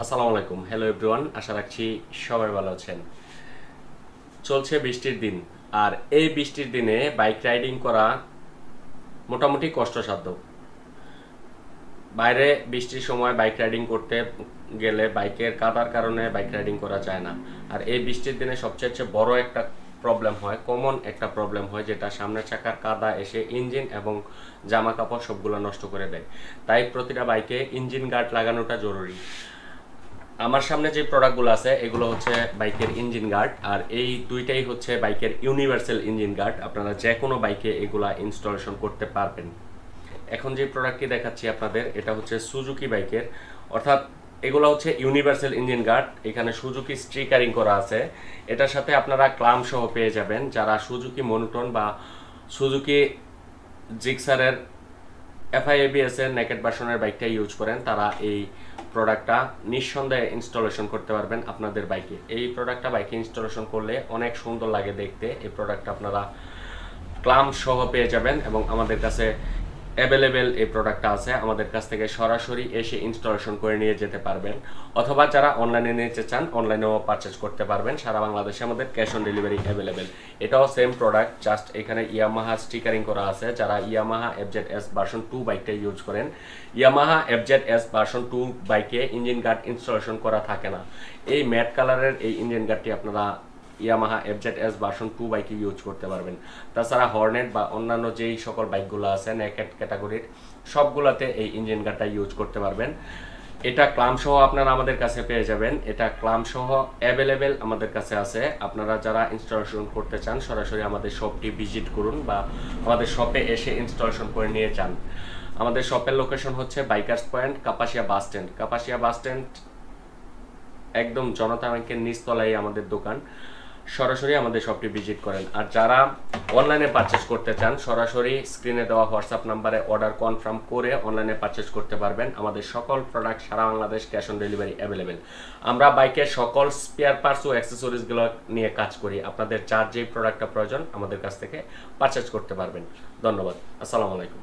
আসসালামু আলাইকুম। Hello everyone, আশা রাখছি সবাই ভালো আছেন। চলছে বৃষ্টির দিন, আর এই বৃষ্টির দিনে বাইক রাইডিং করা মোটামুটি কষ্টসাধ্য। বাইরে বৃষ্টির সময় বাইক রাইডিং করতে গেলে বাইকের কাদার কারণে বাইক রাইডিং করা যায় না। আর এই বৃষ্টির দিনে সবচেয়ে বড় একটা প্রবলেম হয়, কমন একটা প্রবলেম হয়, যেটা সামনের চাকার কাদা এসে ইঞ্জিন এবং জামা কাপড় সবগুলো নষ্ট করে দেয়। তাই প্রতিটা বাইকে ইঞ্জিন গার্ড লাগানোটা জরুরি। আমার সামনে যে প্রোডাক্টগুলো আছে এগুলো হচ্ছে বাইকের ইঞ্জিন গার্ড, আর এই দুইটাই হচ্ছে বাইকের ইউনিভার্সাল ইঞ্জিন গার্ড। আপনারা যে কোনো বাইকে এগুলা ইনস্টলেশন করতে পারবেন। এখন যে প্রোডাক্টটি দেখাচ্ছি আপনাদের, এটা হচ্ছে সুজুকি বাইকের, অর্থাৎ এগুলো হচ্ছে ইউনিভার্সাল ইঞ্জিন গার্ড। এখানে সুজুকি স্টিকারিং করা আছে। এটার সাথে আপনারা ক্লাম সহ পেয়ে যাবেন। যারা সুজুকি মনোটন বা সুজুকি জিক্সারের এফআইএবিএস এর নেকেড ভার্সনের বাইকটা ইউজ করেন, তারা এই প্রোডাক্টটা নিঃসন্দেহে ইনস্টলেশন করতে পারবেন আপনাদের বাইকে। এই প্রোডাক্টটা বাইকে ইনস্টলেশন করলে অনেক সুন্দর লাগে দেখতে। এই প্রোডাক্টটা আপনারা ক্লাম সহ পেয়ে যাবেন এবং আমাদের কাছে অ্যাভেলেবেল এই প্রোডাক্টটা আছে। আমাদের কাছ থেকে সরাসরি এসে ইনস্টলেশন করে নিয়ে যেতে পারবেন, অথবা যারা অনলাইনে নিতে চান অনলাইনেও পারচেজ করতে পারবেন। সারা বাংলাদেশে আমাদের ক্যাশ অন ডেলিভারি অ্যাভেলেবেল। এটাও সেম প্রোডাক্ট, জাস্ট এখানে ইয়ামাহা স্টিকারিং করা আছে। যারা ইয়ামাহা এফজেড-এস ভার্সন 2 বাইকটা ইউজ করেন, ইয়ামাহা এফজেড-এস ভার্সন 2 বাইকে ইঞ্জিন গার্ড ইনস্টলেশন করা থাকে না। এই ম্যাট কালারের এই ইঞ্জিন গার্ডটি আপনারা ইয়ামাহা এফজেড-এস ভার্সন 2 বাইকে ইউজ করতে পারবেন। তাছাড়া হর্নেট বা অন্যান্য যেই সকল বাইকগুলো আছে নেকেড ক্যাটাগরির, সবগুলোতে এই ইঞ্জিন গার্ডটা ইউজ করতে পারবেন। এটা ক্লাম সহ আপনারা আমাদের কাছে পেয়ে যাবেন। এটা ক্লাম সহ অ্যাভেলেবেল আমাদের কাছে আছে। আপনারা যারা ইনস্টলেশন করতে চান সরাসরি আমাদের শপটি ভিজিট করুন বা আমাদের শপে এসে ইনস্টলেশন করে নিয়ে যান। আমাদের শপের লোকেশন হচ্ছে bikers point, Kapasia bus stand. Kapasia bus stand একদম জনতা ব্যাংকের নিচতলায় আমাদের দোকান। সরাসরি আমাদের শপটি ভিজিট করেন। আর যারা অনলাইনে পারচেজ করতে চান সরাসরি স্ক্রিনে দেওয়া হোয়াটসঅ্যাপ নাম্বারে অর্ডার কনফার্ম করে অনলাইনে পারচেজ করতে পারবেন। আমাদের সকল প্রোডাক্ট সারা Bangladesh cash on delivery available. আমরা বাইকের সকল স্পেয়ার পার্টস ও অ্যাক্সেসরিজগুলো নিয়ে কাজ করি। আপনাদের যার যেই প্রোডাক্টটা প্রয়োজন আমাদের কাছ থেকে পারচেজ করতে পারবেন। ধন্যবাদ। আসসালামু আলাইকুম।